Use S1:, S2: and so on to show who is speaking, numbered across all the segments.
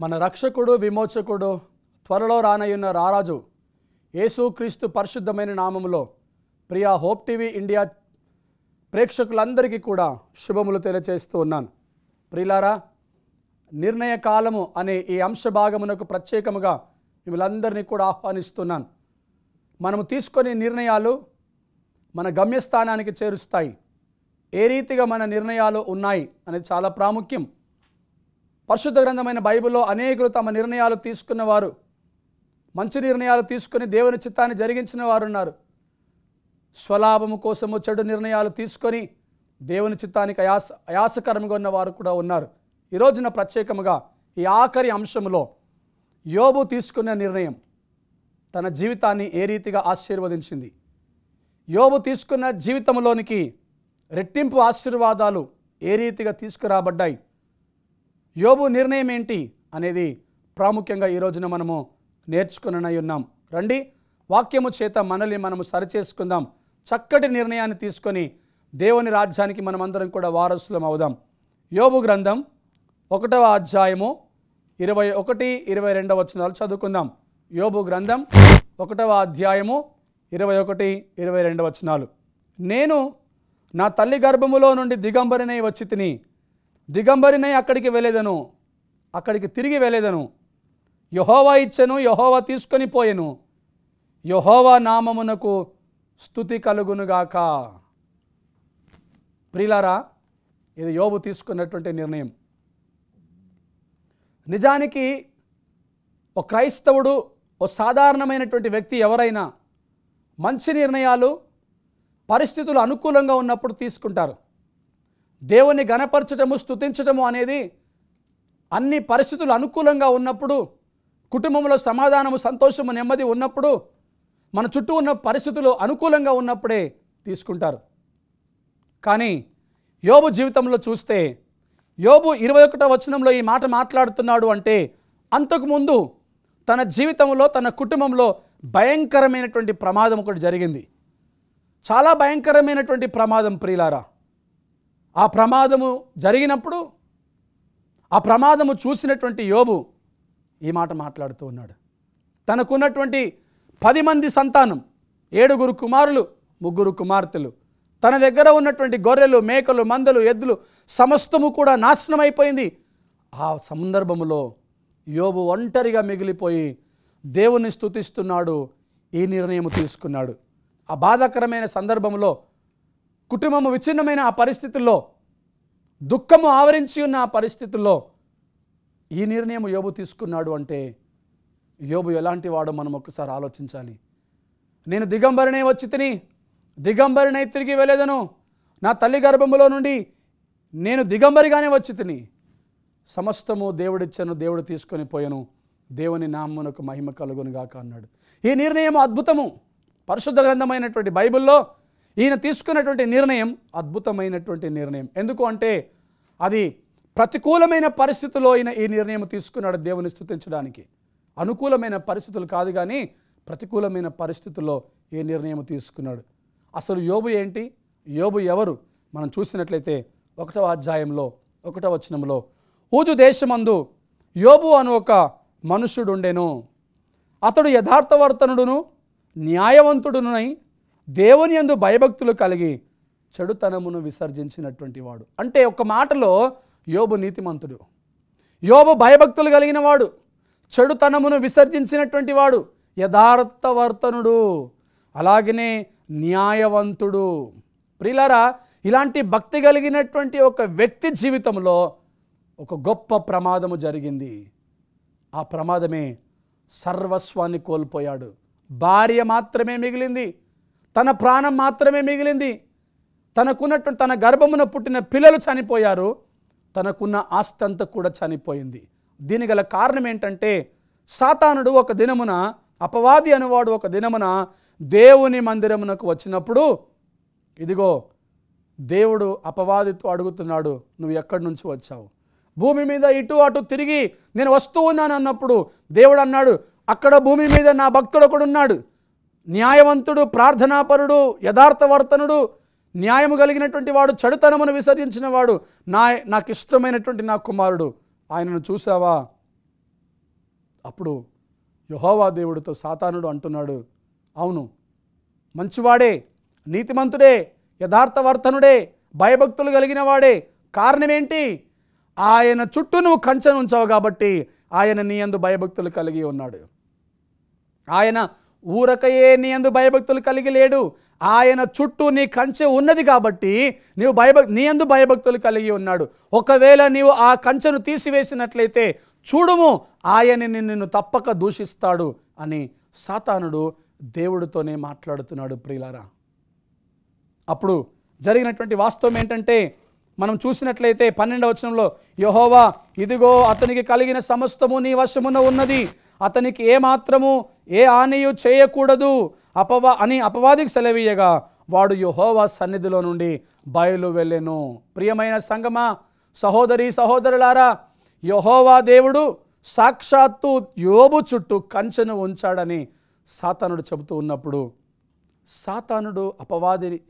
S1: మన రక్షకుడు విమోచకుడు త్వరలో రానయ్యున్న రారాజు యేసుక్రీస్తు పరిశుద్ధమైన నామములో ప్రియా హోప్ టీవీ ఇండియా ప్రేక్షకులందరికీ కూడా శుభములు తెలియజేస్తూ ఉన్నాను. ప్రియులారా, నిర్ణయ కాలము అనే ఈ అంశ భాగమునకు ప్రత్యేకముగా మిమ్మల్ందరినీ కూడా ఆహ్వానిస్తున్నాను. మనము తీసుకునే నిర్ణయాలు మన గమ్యస్థానానికి చేరుస్తాయి. ఏ రీతిగా మన నిర్ణయాలు ఉన్నాయి అనేది చాలా ప్రాముఖ్యం. పరిశుద్ధ గ్రంథమైన బైబిల్లో అనేకులు తమ నిర్ణయాలు తీసుకున్నవారు, మంచి నిర్ణయాలు తీసుకుని దేవుని చిత్తాన్ని జరిగించిన వారు ఉన్నారు. స్వలాభము కోసము చెడు నిర్ణయాలు తీసుకొని దేవుని చిత్తానికి అయాసకరంగా ఉన్నవారు కూడా ఉన్నారు. ఈ రోజున ప్రత్యేకముగా ఈ ఆఖరి అంశంలో యోబు తీసుకున్న నిర్ణయం తన జీవితాన్ని ఏ రీతిగా ఆశీర్వదించింది, యోబు తీసుకున్న జీవితంలోనికి రెట్టింపు ఆశీర్వాదాలు ఏ రీతిగా తీసుకురాబడ్డాయి, యోబు నిర్ణయం ఏంటి అనేది ప్రాముఖ్యంగా ఈ రోజున మనము నేర్చుకుని ఉన్నాం. రండి, వాక్యము చేత మనల్ని మనము సరిచేసుకుందాం. చక్కటి నిర్ణయాన్ని తీసుకొని దేవుని రాజ్యానికి మనమందరం కూడా వారసులం అవుదాం. యోబు గ్రంథం 1వ అధ్యాయము 21, 22 వచనాలు చదువుకుందాం. యోబు గ్రంథం 1వ అధ్యాయము 21, 22 వచనాలు. నేను నా తల్లి గర్భములో నుండి దిగంబరినై వచ్చి తిని, దిగంబరినై అక్కడికి వెళ్ళేదను, అక్కడికి తిరిగి వెళ్ళేదను. యెహోవా ఇచ్చెను, యెహోవా తీసుకొని పోయెను. యెహోవా నామమునకు స్తుతి కలుగునుగాక. ప్రియులారా, ఇది యోబు తీసుకున్నటువంటి నిర్ణయం. నిజానికి ఒక క్రైస్తవుడు, ఓ సాధారణమైనటువంటి వ్యక్తి ఎవరైనా మంచి నిర్ణయాలు పరిస్థితులు అనుకూలంగా ఉన్నప్పుడు తీసుకుంటారు. దేవుని గణపరచటము, స్తుతించటము అనేది అన్ని పరిస్థితులు అనుకూలంగా ఉన్నప్పుడు, కుటుంబంలో సమాధానము, సంతోషము, నెమ్మది ఉన్నప్పుడు, మన చుట్టూ ఉన్న పరిస్థితులు అనుకూలంగా ఉన్నప్పుడే తీసుకుంటారు. కానీ యోబు జీవితంలో చూస్తే, యోబు 21వ వచనంలో ఈ మాట మాట్లాడుతున్నాడు అంటే, అంతకుముందు తన జీవితంలో, తన కుటుంబంలో భయంకరమైనటువంటి ప్రమాదం ఒకటి జరిగింది. చాలా భయంకరమైనటువంటి ప్రమాదం ప్రియులారా. ఆ ప్రమాదము జరిగినప్పుడు, ఆ ప్రమాదము చూసినటువంటి యోబు ఈ మాట మాట్లాడుతూ ఉన్నాడు. తనకున్నటువంటి 10 మంది సంతానం, 7 కుమారులు, 3 కుమార్తెలు, తన దగ్గర ఉన్నటువంటి గొర్రెలు, మేకలు, మందలు, ఎద్దులు సమస్తము కూడా నాశనం అయిపోయింది. ఆ సందర్భములో యోబు ఒంటరిగా మిగిలిపోయి దేవుని స్తుతిస్తున్నాడు. ఈ నిర్ణయం తీసుకున్నాడు. ఆ బాధాకరమైన సందర్భంలో, కుటుంబము విచ్ఛిన్నమైన ఆ పరిస్థితుల్లో, దుఃఖము ఆవరించి ఉన్న ఆ పరిస్థితుల్లో ఈ నిర్ణయం యోబు తీసుకున్నాడు అంటే, యోబు ఎలాంటి వాడో మనం ఒక్కసారి ఆలోచించాలి. నేను దిగంబరినై వచ్చి తిని, దిగంబరినై తిరిగి వెళ్ళేదను. నా తల్లి గర్భములో నుండి నేను దిగంబరిగానే వచ్చి తిని, సమస్తము దేవుడిచ్చాను, దేవుడు తీసుకొని పోయాను, దేవుని నామమునకు మహిమ కలుగునుగాక అన్నాడు. ఈ నిర్ణయం అద్భుతము. పరిశుద్ధ గ్రంథమైనటువంటి బైబిల్లో ఈయన తీసుకున్నటువంటి నిర్ణయం అద్భుతమైనటువంటి నిర్ణయం. ఎందుకు అంటే, అది ప్రతికూలమైన పరిస్థితుల్లో ఈయన ఈ నిర్ణయం తీసుకున్నాడు దేవుని స్తుతించడానికి. అనుకూలమైన పరిస్థితులు కాదు, కానీ ప్రతికూలమైన పరిస్థితుల్లో ఈ నిర్ణయం తీసుకున్నాడు. అసలు యోబు ఏంటి, యోబు ఎవరు మనం చూసినట్లయితే 1వ అధ్యాయంలో 1వ వచనంలో, ఊజు దేశమందు యోబు అను ఒక మనుషుడు ఉండెను. అతడు యథార్థవర్తనుడును న్యాయవంతుడునై దేవుని యందు భయభక్తులు కలిగి చెడుతనమును విసర్జించినటువంటి వాడు. అంటే ఒక మాటలో యోబు నీతిమంతుడు, యోబు భయభక్తులు కలిగిన వాడు, చెడుతనమును విసర్జించినటువంటి వాడు, యథార్థవర్తనుడు, అలాగనే న్యాయవంతుడు. ప్రియులారా, ఇలాంటి భక్తి కలిగినటువంటి ఒక వ్యక్తి జీవితంలో ఒక గొప్ప ప్రమాదము జరిగింది. ఆ ప్రమాదమే సర్వస్వాన్ని కోల్పోయాడు. భార్య మాత్రమే మిగిలింది, తన ప్రాణం మాత్రమే మిగిలింది. తనకున్నటువంటి, తన గర్భమున పుట్టిన పిల్లలు చనిపోయారు, తనకున్న ఆస్తి అంతా కూడా చనిపోయింది. దీనికి గల కారణం ఏంటంటే, సాతానుడు ఒక దినమున, అపవాది అనువాడు ఒక దినమున దేవుని మందిరమునకు వచ్చినప్పుడు, ఇదిగో దేవుడు అపవాదితో అడుగుతున్నాడు, నువ్వు ఎక్కడి నుంచి వచ్చావు? భూమి మీద ఇటు అటు తిరిగి నేను వస్తూ ఉన్నాను అన్నప్పుడు దేవుడు అన్నాడు, అక్కడ భూమి మీద నా భక్తుడు ఒకడున్నాడు, న్యాయవంతుడు, ప్రార్థనాపరుడు, యథార్థవర్తనుడు, న్యాయము కలిగినటువంటి వాడు, చెడుతనమును విసర్జించిన వాడు, నాకు ఇష్టమైనటువంటి నా కుమారుడు, ఆయనను చూసావా? అప్పుడు యెహోవా దేవుడితో సాతానుడు అంటున్నాడు, అవును, మంచివాడే, నీతిమంతుడే, యథార్థవర్తనుడే, భయభక్తులు కలిగిన వాడే. కారణమేంటి? ఆయన చుట్టూ నువ్వు కంచెను ఉంచావు కాబట్టి ఆయన నీ యందు భయభక్తులు కలిగి ఉన్నాడు. ఆయన ఊరకయే నీ యందు భయభక్తులు కలిగి లేడు. ఆయన చుట్టూ నీ కంచె ఉన్నది కాబట్టి నీ యందు భయభక్తులు కలిగి ఉన్నాడు. ఒకవేళ నీవు ఆ కంచెను తీసివేసినట్లయితే చూడుము, ఆయన నిన్ను తప్పక దూషిస్తాడు అని సాతానుడు దేవుడితోనే మాట్లాడుతున్నాడు ప్రియులారా. అప్పుడు జరిగినటువంటి వాస్తవం ఏంటంటే, మనం చూసినట్లయితే 12వ వచనంలో, యెహోవా ఇదిగో అతనికి కలిగిన సమస్తము నీ వశమున ఉన్నది, అతనికి ఏమాత్రము ఏ హానియు చేయకూడదు అని అపవాదికి సెలవీయగా వాడు యెహోవా సన్నిధిలో నుండి బయలు వెళ్ళెను. ప్రియమైన సంగమా, సహోదరి సహోదరులారా, యెహోవా దేవుడు సాక్షాత్తు యోబు చుట్టూ కంచెను ఉంచాడని సాతానుడు చెబుతూ ఉన్నప్పుడు, సాతానుడు అపవాదిని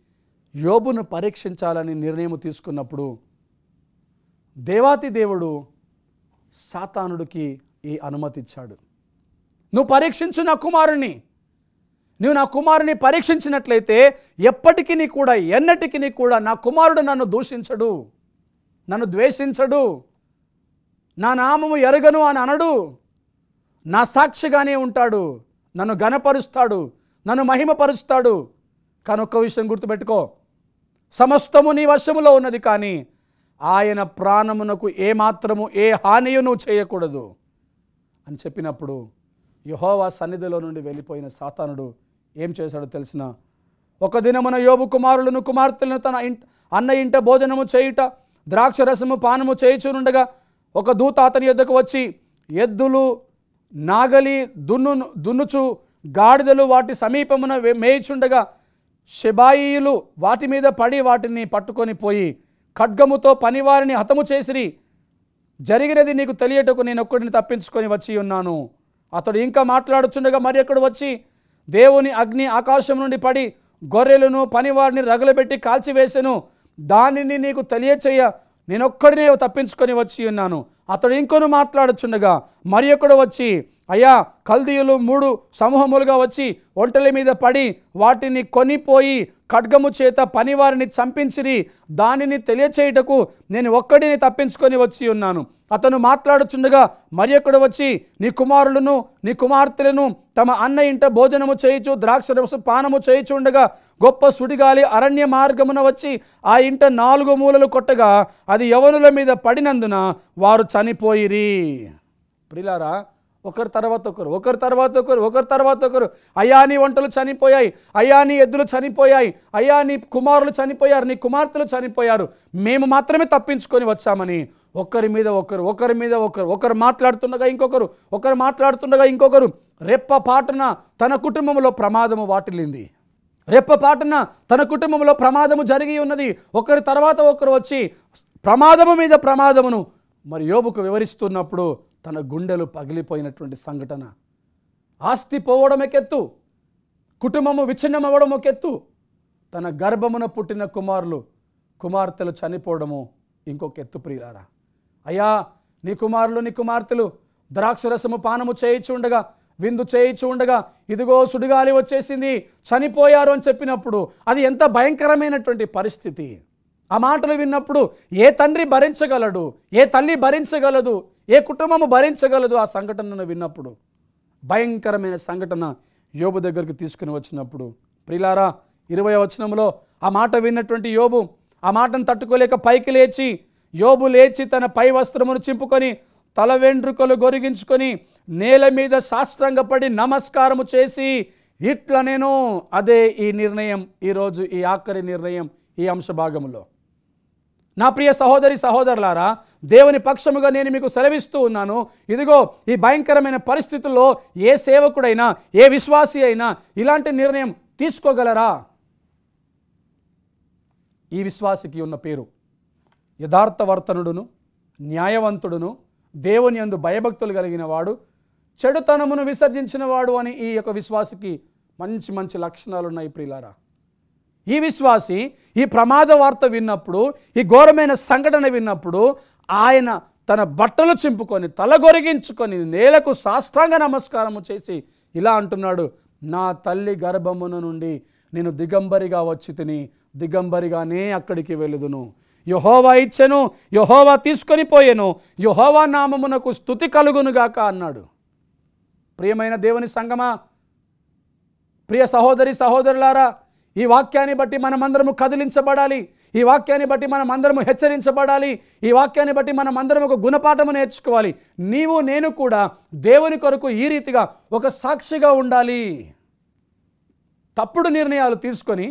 S1: యోబును పరీక్షించాలని నిర్ణయం తీసుకున్నప్పుడు దేవాతి దేవుడు సాతానుడికి ఈ అనుమతి ఇచ్చాడు. నువ్వు పరీక్షించు నా కుమారుని, నువ్వు నా కుమారుని పరీక్షించినట్లయితే ఎప్పటికీ కూడా ఎన్నటికీ కూడా నా కుమారుడు నన్ను దూషించడు, నన్ను ద్వేషించడు, నా నామము ఎరగను అని అనడు, నా సాక్షిగానే ఉంటాడు, నన్ను ఘనపరుస్తాడు, నన్ను మహిమపరుస్తాడు. కానీ ఒక్క విషయం గుర్తుపెట్టుకో, సమస్తము నీ వశములో ఉన్నది, కానీ ఆయన ప్రాణమునకు ఏమాత్రము ఏ హానియు నువ్వు చేయకూడదు అని చెప్పినప్పుడు యెహోవా సన్నిధిలో నుండి వెళ్ళిపోయిన సాతానుడు ఏం చేశాడో తెలిసిన, ఒక దినమున యోబు కుమారులను కుమార్తెలను తన అన్న ఇంట భోజనము చేయుట ద్రాక్షరసము పానము చేయుచునుండగా ఒక దూత అతని యొద్దకు వచ్చి, ఎద్దులు నాగలి దున్నుచు గాడిదలు వాటి సమీపమున మేయిచుండగా షెబాయీయులు వాటి మీద పడి వాటిని పట్టుకొని పోయి ఖడ్గముతో పనివారిని హతము చేసిరి. జరిగినది నీకు తెలియటకు నేను ఒక్కడిని తప్పించుకొని వచ్చి ఉన్నాను. అతడు ఇంకా మాట్లాడుచుండగా మరి ఎక్కడు వచ్చి, దేవుని అగ్ని ఆకాశం నుండి పడి గొర్రెలను పనివారిని రగులబెట్టి కాల్చివేసెను, దానిని నీకు తెలియచేయ నేనొక్కడినే తప్పించుకొని వచ్చి ఉన్నాను. అతడు ఇంకొను మాట్లాడుచుండగా మరి ఎక్కడు వచ్చి, అయ్యా, కల్దీయులు 3 సమూహములుగా వచ్చి ఒంటెల మీద పడి వాటిని కొనిపోయి ఖడ్గము చేత పనివారిని చంపించిరి, దానిని తెలియచేయుటకు నేను ఒక్కడిని తప్పించుకొని వచ్చి ఉన్నాను. అతను మాట్లాడుచుండగా మరి ఎక్కడు వచ్చి, నీ కుమారులను నీ కుమార్తెలను తమ అన్న ఇంట భోజనము చేయుచు ద్రాక్షరసము పానము చేయుచుండగా గొప్ప సుడిగాలి అరణ్య మార్గమున వచ్చి ఆ ఇంట 4 మూలలు కొట్టగా అది యవనుల మీద పడినందున వారు చనిపోయిరి. ప్రియులారా, ఒకరి తర్వాత ఒకరు, ఒకరి తర్వాత ఒకరు, ఒకరి తర్వాత ఒకరు, అయ్యా నీ ఒంటలు చనిపోయాయి, అయ్యా నీ ఎద్దులు చనిపోయాయి, అయ్యా నీ కుమారులు చనిపోయారు, నీ కుమార్తెలు చనిపోయారు, మేము మాత్రమే తప్పించుకొని వచ్చామని ఒకరి మీద ఒకరు, ఒకరి మీద ఒకరు, ఒకరు మాట్లాడుతుండగా ఇంకొకరు, ఒకరు మాట్లాడుతుండగా ఇంకొకరు, రెప్పపాటున తన కుటుంబంలో ప్రమాదము వాటిల్లింది, రెప్పపాటున తన కుటుంబంలో ప్రమాదము జరిగి ఉన్నది. ఒకరి తర్వాత ఒకరు వచ్చి ప్రమాదము మీద ప్రమాదమును మరి యోబుకు వివరిస్తున్నప్పుడు తన గుండెలు పగిలిపోయినటువంటి సంఘటన. ఆస్తి పోవడం ఎకెత్తు, కుటుంబము విచ్ఛిన్నమవ్వడం ఒకెత్తు, తన గర్భమున పుట్టిన కుమార్తెలు చనిపోవడము ఇంకొక ఎత్తు. ప్రియులారా, అయ్యా నీ కుమారులు నీ కుమార్తెలు ద్రాక్షరసము పానము చేయించుండగా విందు చేయించుండగా ఇదిగో సుడిగాలి వచ్చేసింది, చనిపోయారు అని చెప్పినప్పుడు అది ఎంత భయంకరమైనటువంటి పరిస్థితి. ఆ మాటలు విన్నప్పుడు ఏ తండ్రి భరించగలడు, ఏ తల్లి భరించగలదు, ఏ కుటుంబము భరించగలదు? ఆ సంఘటనను విన్నప్పుడు భయంకరమైన సంఘటన యోబు దగ్గరికి తీసుకుని వచ్చినప్పుడు, ప్రియులారా 20వ వచనంలో ఆ మాట విన్నటువంటి యోబు ఆ మాటను తట్టుకోలేక పైకి లేచి, యోబు లేచి తన పై వస్త్రమును చింపుకొని తల వెంట్రుకలు గొరిగించుకొని నేల మీద సాష్టాంగపడి నమస్కారము చేసి ఇట్లా నేను, అదే ఈ నిర్ణయం, ఈరోజు ఈ ఆఖరి నిర్ణయం ఈ అంశ భాగంలో. నా ప్రియ సహోదరి సహోదరులారా, దేవుని పక్షముగా నేను మీకు సెలవిస్తూ ఉన్నాను, ఇదిగో ఈ భయంకరమైన పరిస్థితుల్లో ఏ సేవకుడైనా ఏ విశ్వాసి అయినా ఇలాంటి నిర్ణయం తీసుకోగలరా? ఈ విశ్వాసికి ఉన్న పేరు యథార్థవర్తనుడును, న్యాయవంతుడును, దేవుని యందు భయభక్తులు కలిగిన వాడు, చెడుతనమును విసర్జించిన వాడు అని ఈ యొక్క విశ్వాసికి మంచి మంచి లక్షణాలు ఉన్నాయి. ప్రియులారా, ఈ విశ్వాసి ఈ ప్రమాద వార్త విన్నప్పుడు, ఈ ఘోరమైన సంఘటన విన్నప్పుడు ఆయన తన బట్టలు చింపుకొని తలగొరిగించుకొని నేలకు సాష్టాంగ నమస్కారము చేసి ఇలా అంటున్నాడు, నా తల్లి గర్భమున నుండి నేను దిగంబరిగా వచ్చి తిని దిగంబరిగానే అక్కడికి వెలుదును. యెహోవా ఇచ్చెను, యెహోవా తీసుకొని పోయెను, యెహోవా నామమునకు స్తుతి కలుగునుగాక అన్నాడు. ప్రియమైన దేవుని సంగమా, ప్రియ సహోదరి సహోదరులారా, ఈ వాక్యాన్ని బట్టి మనమందరము కదిలించబడాలి. ఈ వాక్యాన్ని బట్టి మనమందరము హెచ్చరించబడాలి. ఈ వాక్యాన్ని బట్టి మనమందరం ఒక గుణపాఠము నేర్చుకోవాలి. నీవు నేను కూడా దేవుని కొరకు ఈ రీతిగా ఒక సాక్షిగా ఉండాలి. తప్పుడు నిర్ణయాలు తీసుకొని,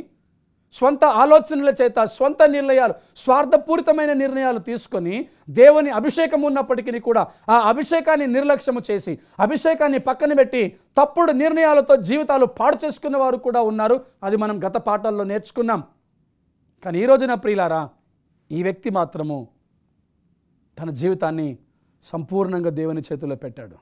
S1: స్వంత ఆలోచనల చేత స్వంత నిర్ణయాలు, స్వార్థపూరితమైన నిర్ణయాలు తీసుకొని దేవుని అభిషేకం ఉన్నప్పటికీ కూడా ఆ అభిషేకాన్ని నిర్లక్ష్యము చేసి, అభిషేకాన్ని పక్కన పెట్టి తప్పుడు నిర్ణయాలతో జీవితాలు పాడు చేసుకున్న వారు కూడా ఉన్నారు. అది మనం గత పాఠాల్లో నేర్చుకున్నాం. కానీ ఈ రోజున ప్రియులారా, ఈ వ్యక్తి మాత్రము తన జీవితాన్ని సంపూర్ణంగా దేవుని చేతిలో పెట్టాడు.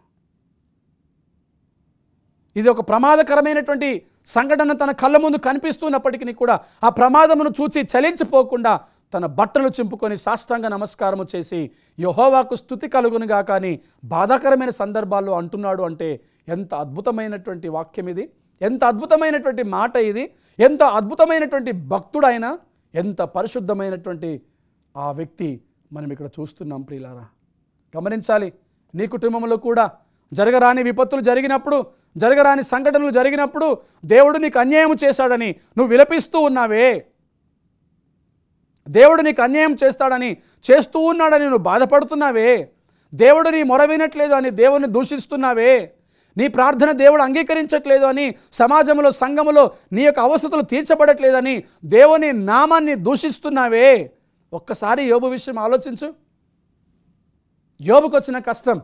S1: ఇది ఒక ప్రమాదకరమైనటువంటి సంఘటన తన కళ్ళ ముందు కనిపిస్తున్నప్పటికీ కూడా ఆ ప్రమాదమును చూచి చలించిపోకుండా తన బట్టలు చింపుకొని సాష్టాంగ నమస్కారము చేసి యెహోవాకు స్తుతి కలుగునుగా కానీ బాధాకరమైన సందర్భాల్లో అంటున్నాడు. అంటే ఎంత అద్భుతమైనటువంటి వాక్యం ఇది, ఎంత అద్భుతమైనటువంటి మాట ఇది, ఎంత అద్భుతమైనటువంటి భక్తుడైనా, ఎంత పరిశుద్ధమైనటువంటి ఆ వ్యక్తి మనం ఇక్కడ చూస్తున్నాం. ప్రియులారా, గమనించాలి. నీ కుటుంబంలో కూడా జరగరాని విపత్తులు జరిగినప్పుడు, జరగరాని సంఘటనలు జరిగినప్పుడు దేవుడు నీకు అన్యాయం చేశాడని నువ్వు విలపిస్తూ ఉన్నావే, దేవుడు నీకు అన్యాయం చేస్తాడని, చేస్తూ ఉన్నాడని నువ్వు బాధపడుతున్నావే, దేవుడు నీ మొర వినట్లేదు అని దేవుని దూషిస్తున్నావే, నీ ప్రార్థన దేవుడు అంగీకరించట్లేదు అని, సమాజంలో సంఘములో నీ యొక్క అవసరతలు తీర్చబడట్లేదని దేవుని నామాన్ని దూషిస్తున్నావే. ఒక్కసారి యోబు విషయం ఆలోచించు. యోబుకు వచ్చిన కష్టం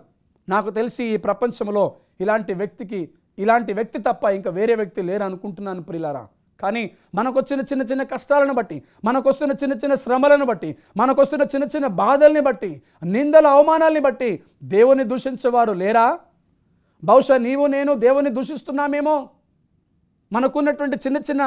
S1: నాకు తెలిసి ఈ ప్రపంచంలో ఇలాంటి వ్యక్తి తప్ప ఇంకా వేరే వ్యక్తి లేరు అనుకుంటున్నాను ప్రియులారా. కానీ మనకొచ్చిన చిన్న చిన్న కష్టాలను బట్టి, మనకొస్తున్న చిన్న చిన్న శ్రమలను బట్టి, మనకొస్తున్న చిన్న చిన్న బాధల్ని బట్టి, నిందల అవమానాల్ని బట్టి దేవుని దూషించేవారు లేరా? బహుశా నీవు నేను దేవుని దూషిస్తున్నామేమో. మనకున్నటువంటి చిన్న చిన్న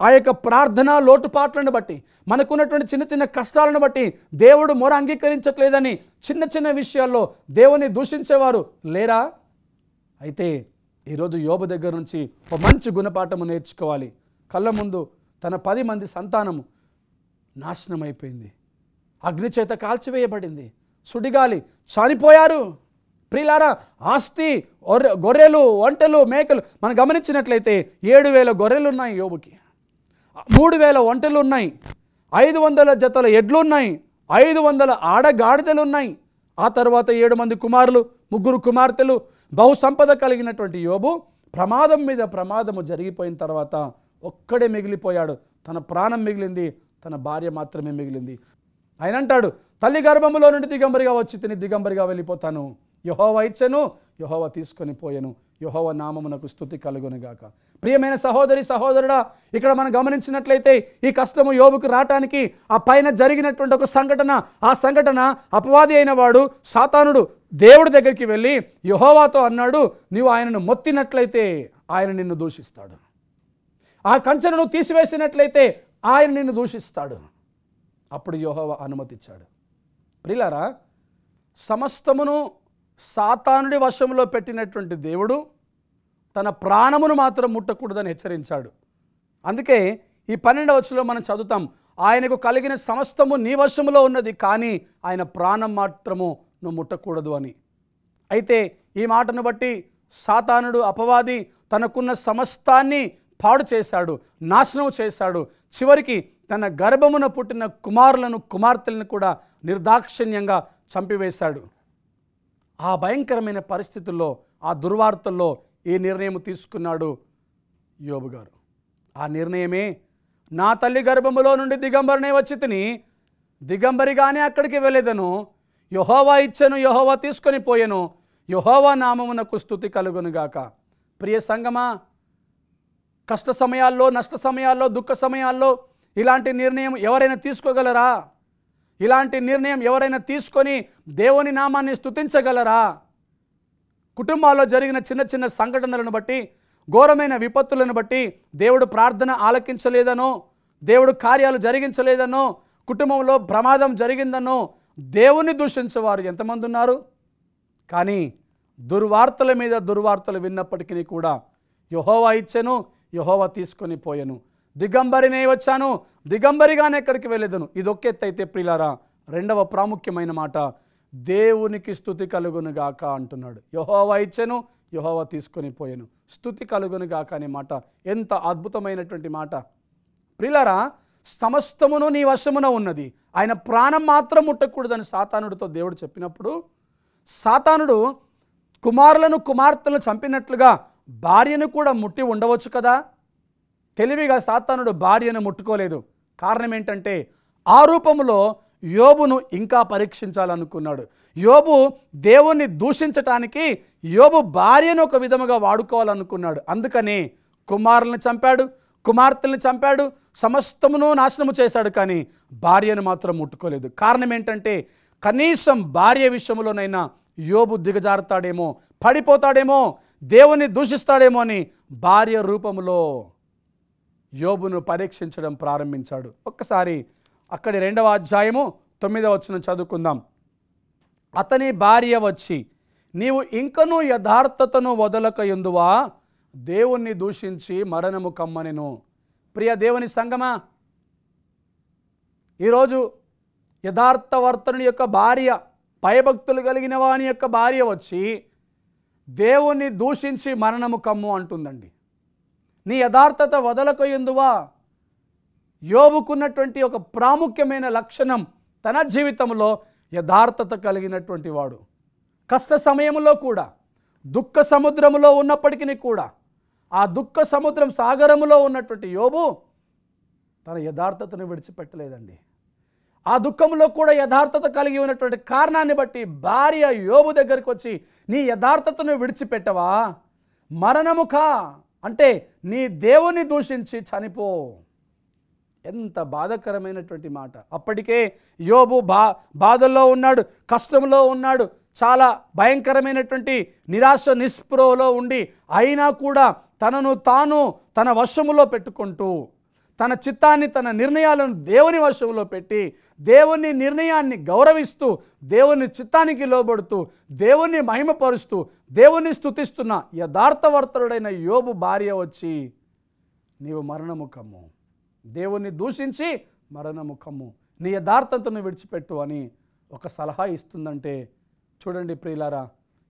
S1: ఆ యొక్క ప్రార్థన లోటుపాట్లను బట్టి, మనకున్నటువంటి చిన్న చిన్న కష్టాలను బట్టి దేవుడు మొర అంగీకరించట్లేదని చిన్న చిన్న విషయాల్లో దేవుని దూషించేవారు లేరా? అయితే ఈరోజు యోబు దగ్గర నుంచి ఒక మంచి గుణపాఠము నేర్చుకోవాలి. కళ్ళ ముందు తన 10 మంది సంతానము నాశనం అయిపోయింది, అగ్ని చేత కాల్చివేయబడింది, సుడిగాలి, చనిపోయారు. ప్రియులారా, ఆస్తి, గొర్రెలు, ఒంటెలు, మేకలు మనం గమనించినట్లయితే 7,000 గొర్రెలు ఉన్నాయి యోబుకి, 3,000 ఒంటెలు ఉన్నాయి, 500 జతల ఎడ్లు ఉన్నాయి, 500 ఆడగాడిదలు ఉన్నాయి. ఆ తర్వాత 7 మంది కుమారులు, 3 కుమార్తెలు, బహు సంపద కలిగినటువంటి యోబు ప్రమాదం మీద ప్రమాదము జరిగిపోయిన తర్వాత ఒక్కడే మిగిలిపోయాడు. తన ప్రాణం మిగిలింది, తన భార్య మాత్రమే మిగిలింది. ఆయన అంటాడు, తల్లి గర్భములో నుండి దిగంబరిగా వచ్చి తిని దిగంబరిగా వెళ్ళిపోతాను. యెహోవా ఇచ్చెను, యెహోవా తీసుకొని పోయెను, యెహోవా నామమునకు స్తుతి కలుగునుగాక. ప్రియమైన సహోదరి సహోదరుడా, ఇక్కడ మనం గమనించినట్లయితే ఈ కష్టము యోబుకు రావటానికి ఆ పైన జరిగినటువంటి ఒక సంఘటన, ఆ సంఘటన అపవాది అయిన వాడు సాతానుడు దేవుడి దగ్గరికి వెళ్ళి యెహోవాతో అన్నాడు, నీవు ఆయనను మొత్తినట్లయితే ఆయన నిన్ను దూషిస్తాడు, ఆ కంచెను నువ్వు తీసివేసినట్లయితే ఆయన నిన్ను దూషిస్తాడు. అప్పుడు యెహోవా అనుమతిచ్చాడు. ప్రియులారా, సమస్తమును సాతానుడి వశంలో పెట్టినటువంటి దేవుడు తన ప్రాణమును మాత్రం ముట్టకూడదని హెచ్చరించాడు. అందుకే ఈ 12వ వచనంలో మనం చదువుతాం, ఆయనకు కలిగిన సమస్తము నీ వశములో ఉన్నది, కానీ ఆయన ప్రాణం మాత్రము నువ్వు ముట్టకూడదు అని. అయితే ఈ మాటను బట్టి సాతానుడు అపవాది తనకున్న సమస్తాన్ని పాడు చేశాడు, నాశనం చేశాడు. చివరికి తన గర్భమున పుట్టిన కుమారులను, కుమార్తెలను కూడా నిర్దాక్షిణ్యంగా చంపివేశాడు. ఆ భయంకరమైన పరిస్థితుల్లో, ఆ దుర్వార్తల్లో ఈ నిర్ణయం తీసుకున్నాడు యోబు గారు. ఆ నిర్ణయమే, నా తల్లి గర్భములో నుండి దిగంబరినే వచ్చి తిని దిగంబరిగానే అక్కడికి వెళ్ళేదను, యెహోవా ఇచ్చెను, యెహోవా తీసుకొని పోయెను, యెహోవా నామమునకు స్తుతి కలుగునుగాక. ప్రియ సంగమా, కష్ట సమయాల్లో, నష్ట సమయాల్లో, దుఃఖ సమయాల్లో ఇలాంటి నిర్ణయం ఎవరైనా తీసుకోగలరా? ఇలాంటి నిర్ణయం ఎవరైనా తీసుకొని దేవుని నామాన్ని స్తుతించగలరా? కుటుంబాల్లో జరిగిన చిన్న చిన్న సంఘటనలను బట్టి, ఘోరమైన విపత్తులను బట్టి దేవుడు ప్రార్థన ఆలకించలేదనో, దేవుడు కార్యాలు జరిగించలేదనో, కుటుంబంలో ప్రమాదం జరిగిందనో, దేవుని దూషించేవారు ఎంతమంది ఉన్నారు? కానీ దుర్వార్తల మీద దుర్వార్తలు విన్నప్పటికీ కూడా యెహోవా ఇచ్చెను, యెహోవా తీసుకొని పోయెను. దిగంబరినే వచ్చాను, దిగంబరిగానే ఎక్కడికి వెళ్ళేదను. ఇది ఒక ఎత్తు అయితే ప్రియులారా, రెండవ ప్రాముఖ్యమైన మాట దేవునికి స్తుతి కలుగునుగాక అంటున్నాడు. యెహోవా ఇచ్చెను, యెహోవా తీసుకొని పోయెను. స్తుతి కలుగునుగాక అనే మాట ఎంత అద్భుతమైనటువంటి మాట. ప్రియులారా, సమస్తమును నీ వశమున ఉన్నది, ఆయన ప్రాణం మాత్రం ముట్టకూడదని సాతానుడితో దేవుడు చెప్పినప్పుడు, సాతానుడు కుమారులను కుమార్తెలను చంపినట్లుగా భార్యను కూడా ముట్టి ఉండవచ్చు కదా. తెలివిగా సాతానుడు భార్యను ముట్టుకోలేదు. కారణం ఏంటంటే ఆ రూపంలో యోబును ఇంకా పరీక్షించాలనుకున్నాడు. యోబు దేవుణ్ణి దూషించటానికి యోబు భార్యను ఒక విధముగా వాడుకోవాలనుకున్నాడు. అందుకని కుమారులను చంపాడు, కుమార్తెలను చంపాడు, సమస్తమును నాశనము చేశాడు. కానీ భార్యను మాత్రం ముట్టుకోలేదు. కారణం ఏంటంటే కనీసం భార్య విషయంలోనైనా యోబు దిగజారుతాడేమో, పడిపోతాడేమో, దేవుని దూషిస్తాడేమో అని భార్య రూపంలో యోబును పరీక్షించడం ప్రారంభించాడు. ఒక్కసారి అక్కడి 2వ అధ్యాయము 9వ వచనం చదువుకుందాం. అతని భార్య వచ్చి, నీవు ఇంకనూ యథార్థతను వదలకయుందువా, దేవుణ్ణి దూషించి మరణము కమ్మనెను. ప్రియ దేవుని సంగమా, ఈరోజు యథార్థవర్తనుని యొక్క భార్య, భయభక్తులు కలిగిన వాని యొక్క భార్య వచ్చి దేవుణ్ణి దూషించి మరణము కమ్ము అంటుందండి. నీ యథార్థత వదలకయుందువా. యోబుకున్నటువంటి ఒక ప్రాముఖ్యమైన లక్షణం, తన జీవితంలో యథార్థత కలిగినటువంటి వాడు. కష్ట సమయంలో కూడా, దుఃఖ సముద్రములో ఉన్నప్పటికీ కూడా, ఆ దుఃఖ సముద్రం సాగరములో ఉన్నటువంటి యోబు తన యథార్థతను విడిచిపెట్టలేదండి. ఆ దుఃఖంలో కూడా యథార్థత కలిగి ఉన్నటువంటి కారణాన్ని బట్టి భార్య యోబు దగ్గరికి వచ్చి, నీ యథార్థతను విడిచిపెట్టవా, మరణము కా అంటే నీ దేవుని దూషించి చనిపో. ఎంత బాధాకరమైనటువంటి మాట. అప్పటికే యోబు బాధల్లో ఉన్నాడు, కష్టంలో ఉన్నాడు, చాలా భయంకరమైనటువంటి నిరాశ నిస్పృహలో ఉండి, అయినా కూడా తనను తాను తన వశములో పెట్టుకుంటూ, తన చిత్తాన్ని, తన నిర్ణయాలను దేవుని వశంలో పెట్టి, దేవుని నిర్ణయాన్ని గౌరవిస్తూ, దేవుని చిత్తానికి లోబడుతూ, దేవుని మహిమపరుస్తూ, దేవుని స్తుతిస్తున్న యథార్థవర్తనుడైన యోబు భార్య వచ్చి, నీవు మరణము కమ్ము, దేవుణ్ణి దూషించి మరణము కమ్ము, నీ యథార్థతను విడిచిపెట్టు అని ఒక సలహా ఇస్తుందంటే చూడండి ప్రియులారా,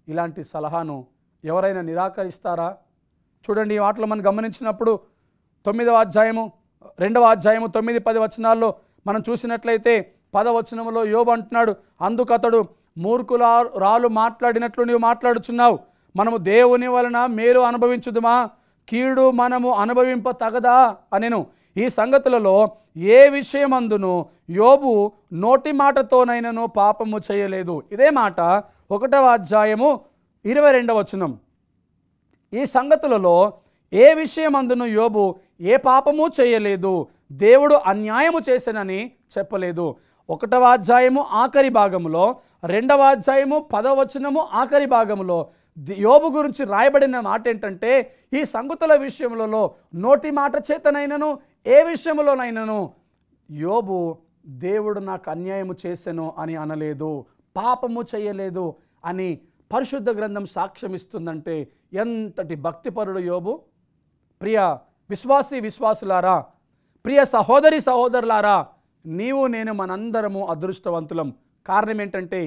S1: ఇలాంటి సలహాను ఎవరైనా నిరాకరిస్తారా? చూడండి, ఈ మాటలు మనం గమనించినప్పుడు 9వ అధ్యాయము 2వ అధ్యాయము 9-10 వచనాల్లో మనం చూసినట్లయితే 10వ వచనంలో యోబు అంటున్నాడు, అందుకతడు మూర్ఖురాలు మాట్లాడినట్లు నీవు మాట్లాడుచున్నావు, మనము దేవుని వలన మేలు అనుభవించుదుమా, కీడు మనము అనుభవింప తగదా అనెను. ఈ సంగతులలో ఏ విషయమందును యోబు నోటి మాటతోనైనను పాపము చేయలేదు. ఇదే మాట 1వ అధ్యాయము 22వ వచనం. ఈ సంగతులలో ఏ విషయమందును యోబు ఏ పాపము చేయలేదు, దేవుడు అన్యాయము చేసెనని చెప్పలేదు. 1వ అధ్యాయము ఆఖరి భాగములో, 2వ అధ్యాయము 10వ వచనము ఆఖరి భాగములో యోబు గురించి రాయబడిన మాట ఏంటంటే, ఈ సంగతుల విషయములలో నోటి మాట చేతనైనను ఏ విషయంలోనైనను యోబు దేవుడు నాకు అన్యాయము చేసెను అని అనలేదు, పాపము చేయలేదు అని పరిశుద్ధ గ్రంథం సాక్ష్యం ఇస్తుందంటే ఎంతటి భక్తిపరుడు యోబు. ప్రియ విశ్వాసులారా, ప్రియ సహోదరి సహోదరులారా, నీవు నేను మనందరము అదృష్టవంతులం. కారణం ఏంటంటే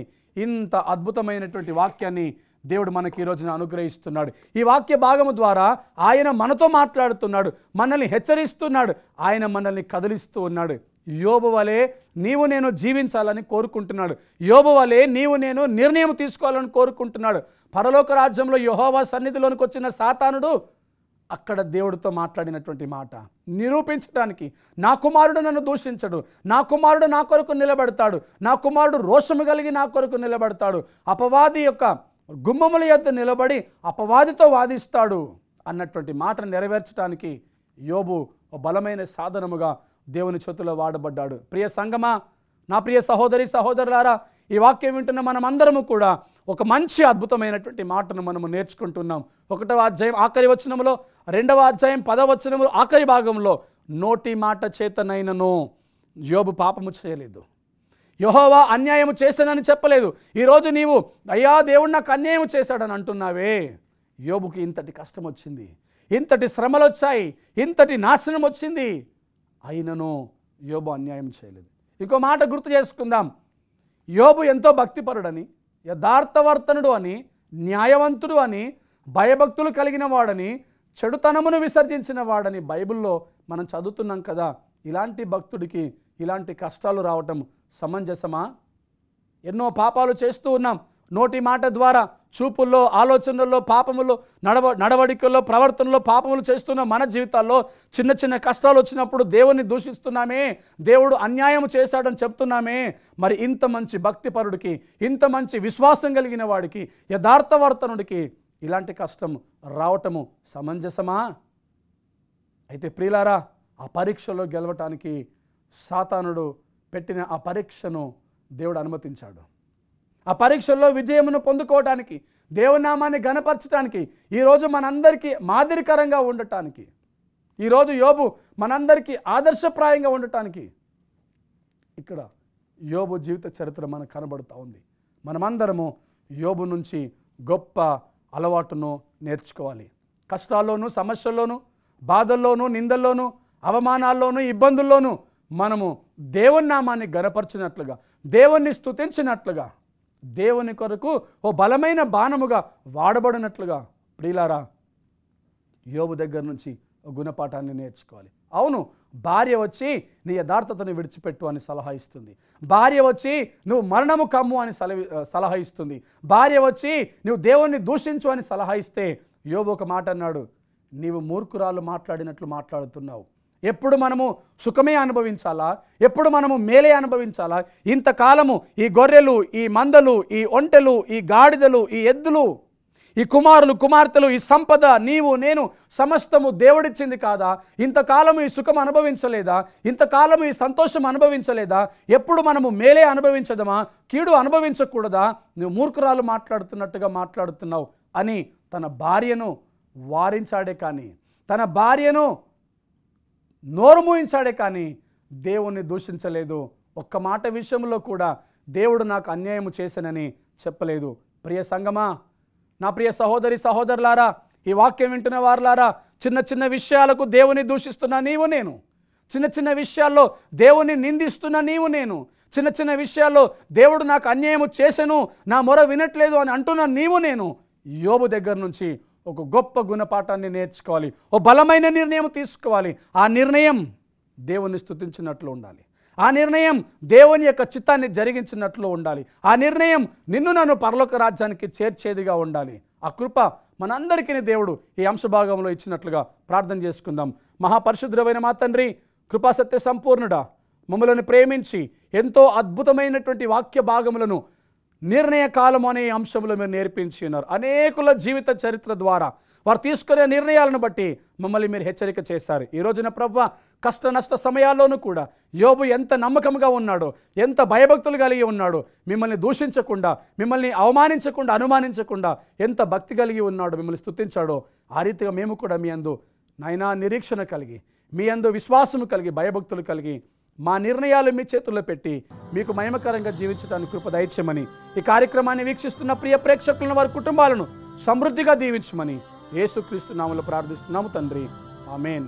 S1: ఇంత అద్భుతమైనటువంటి వాక్యాన్ని దేవుడు మనకి ఈ రోజున అనుగ్రహిస్తున్నాడు. ఈ వాక్య భాగము ద్వారా ఆయన మనతో మాట్లాడుతున్నాడు, మనల్ని హెచ్చరిస్తున్నాడు, ఆయన మనల్ని కదిలిస్తూ ఉన్నాడు. యోబు వలె నీవు నేను జీవించాలని కోరుకుంటున్నాడు. యోబు వలె నీవు నేను నిర్ణయం తీసుకోవాలని కోరుకుంటున్నాడు. పరలోక రాజ్యంలో యెహోవా సన్నిధిలోనికి వచ్చిన సాతానుడు అక్కడ దేవుడితో మాట్లాడినటువంటి మాట నిరూపించడానికి, నా కుమారుడు నన్ను దూషించడు, నా కుమారుడు నా కొరకు నిలబడతాడు, నా కుమారుడు రోషము కలిగి నా కొరకు నిలబడతాడు, అపవాది యొక్క గుమ్మముల యొద్ద నిలబడి అపవాదితో వాదిస్తాడు అన్నటువంటి మాటను నెరవేర్చడానికి యోబు బలమైన సాధనముగా దేవుని చేతిలో వాడబడ్డాడు. ప్రియ సంగమా, నా ప్రియ సహోదరి సహోదరులారా, ఈ వాక్యం వింటున్న మనమందరము కూడా ఒక మంచి అద్భుతమైనటువంటి మాటను మనము నేర్చుకుంటున్నాం. 1వ అధ్యాయం ఆఖరి వచనములో, 2వ అధ్యాయం 10వ వచనములో ఆఖరి భాగంలో నోటి మాట చేతనైనను యోబు పాపము చేయలేదు. యెహోవా అన్యాయం చేశానని చెప్పలేదు. ఈరోజు నీవు అయ్యా దేవుడు నాకు అన్యాయం చేశాడని అంటున్నావే. యోబుకి ఇంతటి కష్టం వచ్చింది, ఇంతటి శ్రమలు వచ్చాయి, ఇంతటి నాశనం వచ్చింది, అయినను యోబు అన్యాయం చేయలేదు. ఇంకో మాట గుర్తు చేసుకుందాం. యోబు ఎంతో భక్తిపరుడని, యథార్థవర్తనుడు అని, న్యాయవంతుడు అని, భయభక్తులు కలిగిన వాడని, చెడుతనమును విసర్జించిన వాడని బైబిల్లో మనం చదువుతున్నాం కదా. ఇలాంటి భక్తుడికి ఇలాంటి కష్టాలు రావటం సమంజసమా? ఎన్నో పాపాలు చేస్తూ ఉన్నాం. నోటి మాట ద్వారా, చూపుల్లో, ఆలోచనల్లో, పాపముల్లో, నడవడికల్లో, ప్రవర్తనలో పాపములు చేస్తున్న మన జీవితాల్లో చిన్న చిన్న కష్టాలు వచ్చినప్పుడు దేవుణ్ణి దూషిస్తున్నామే, దేవుడు అన్యాయం చేశాడని చెప్తున్నామే. మరి ఇంత మంచి భక్తిపరుడికి, ఇంత మంచి విశ్వాసం కలిగిన వాడికి, యథార్థవర్తనుడికి ఇలాంటి కష్టం రావటము సమంజసమా? అయితే ప్రియులారా, ఆ పరీక్షలో గెలవటానికి సాతానుడు పెట్టిన ఆ పరీక్షను దేవుడు అనుమతించాడు. ఆ పరీక్షల్లో విజయమును పొందుకోవడానికి, దేవుని నామాన్ని ఘనపరచడానికి, ఈరోజు మనందరికీ మాదిరికరంగా ఉండటానికి, ఈరోజు యోబు మనందరికీ ఆదర్శప్రాయంగా ఉండటానికి ఇక్కడ యోబు జీవిత చరిత్ర మనకు కనబడుతూ ఉంది. మనమందరము యోబు నుంచి గొప్ప అలవాటును నేర్చుకోవాలి. కష్టాల్లోనూ, సమస్యల్లోనూ, బాధల్లోనూ, నిందల్లోనూ, అవమానాల్లోనూ, ఇబ్బందుల్లోనూ మనము దేవుని నామాన్ని ఘనపరచినట్లుగా, దేవుణ్ణి స్తుతించినట్లుగా, దేవుని కొరకు ఓ బలమైన బాణముగా వాడబడినట్లుగా ప్రియులారా యోబు దగ్గర నుంచి ఒక గుణపాఠాన్ని నేర్చుకోవాలి. అవును, భార్య వచ్చి నీ యథార్థతను విడిచిపెట్టు అని సలహా ఇస్తుంది. భార్య వచ్చి నువ్వు మరణము కమ్ము అని సలహా ఇస్తుంది. భార్య వచ్చి నువ్వు దేవుణ్ణి దూషించు అని సలహా ఇస్తే యోబు ఒక మాట అన్నాడు, నీవు మూర్ఖురాలు మాట్లాడినట్లు మాట్లాడుతున్నావు. ఎప్పుడు మనము సుఖమే అనుభవించాలా? ఎప్పుడు మనము మేలే అనుభవించాలా? ఇంతకాలము ఈ గొర్రెలు, ఈ మందలు, ఈ ఒంటెలు, ఈ గాడిదలు, ఈ ఎద్దులు, ఈ కుమారులు, కుమార్తెలు, ఈ సంపద, నీవు నేను సమస్తము దేవుడిచ్చింది కాదా? ఇంతకాలము ఈ సుఖం అనుభవించలేదా? ఇంతకాలము ఈ సంతోషం అనుభవించలేదా? ఎప్పుడు మనము మేలే అనుభవించదమా? కీడు అనుభవించకూడదా? నువ్వు మూర్ఖురాలు మాట్లాడుతున్నట్టుగా మాట్లాడుతున్నావు అని తన భార్యను వారించాడే కానీ, తన భార్యను నోరు మూయించాడే కానీ దేవుణ్ణి దూషించలేదు. ఒక్క మాట విషయంలో కూడా దేవుడు నాకు అన్యాయం చేశానని చెప్పలేదు. ప్రియ సంగమా, నా ప్రియ సహోదరి సహోదరులారా, ఈ వాక్యం వింటున్న వారులారా, చిన్న చిన్న విషయాలకు దేవుని దూషిస్తున్న నీవు నేను, చిన్న చిన్న విషయాల్లో దేవుని నిందిస్తున్న నీవు నేను, చిన్న చిన్న విషయాల్లో దేవుడు నాకు అన్యాయం చేశాను, నా మొర వినట్లేదు అని అంటున్న నీవు నేను, యోబు దగ్గర నుంచి ఒక గొప్ప గుణపాఠాన్ని నేర్చుకోవాలి. ఓ బలమైన నిర్ణయం తీసుకోవాలి. ఆ నిర్ణయం దేవుని స్తుతించినట్లు ఉండాలి. ఆ నిర్ణయం దేవుని యొక్క చిత్తాన్ని జరిగించినట్లు ఉండాలి. ఆ నిర్ణయం నిన్ను నన్ను పరలోక రాజ్యానికి చేర్చేదిగా ఉండాలి. ఆ కృప మనందరికీ దేవుడు ఈ అంశభాగంలో ఇచ్చినట్లుగా ప్రార్థన చేసుకుందాం. మహాపరిశుద్ధుడైన మా తండ్రి, కృపాసత్య సంపూర్ణుడా, మమ్మల్ని ప్రేమించి ఎంతో అద్భుతమైనటువంటి వాక్య భాగములను నిర్ణయ కాలం అనే అంశంలో మీరు నేర్పించి ఉన్నారు. అనేకుల జీవిత చరిత్ర ద్వారా వారు తీసుకునే నిర్ణయాలను బట్టి మమ్మల్ని మీరు హెచ్చరిక చేశారు. ఈ రోజున ప్రభువా, కష్ట నష్ట సమయాల్లోనూ కూడా యోబు ఎంత నమ్మకంగా ఉన్నాడో, ఎంత భయభక్తులు కలిగి ఉన్నాడో, మిమ్మల్ని దూషించకుండా, మిమ్మల్ని అవమానించకుండా, అనుమానించకుండా ఎంత భక్తి కలిగి ఉన్నాడో, మిమ్మల్ని స్తుతించాడో, ఆ రీతిగా మేము కూడా మీ యందు నాయనా నిరీక్షణ కలిగి, మీ యందు విశ్వాసము కలిగి, భయభక్తులు కలిగి మా నిర్ణయాలు మీ చేతుల్లో పెట్టి మీకు మహిమకరంగా జీవించడానికి కృప దయచేయమని, ఈ కార్యక్రమాన్ని వీక్షిస్తున్న ప్రియ ప్రేక్షకులను, వారి కుటుంబాలను సమృద్ధిగా దీవించమని యేసుక్రీస్తు నామములో ప్రార్థిస్తున్నాము తండ్రి. ఆమేన్.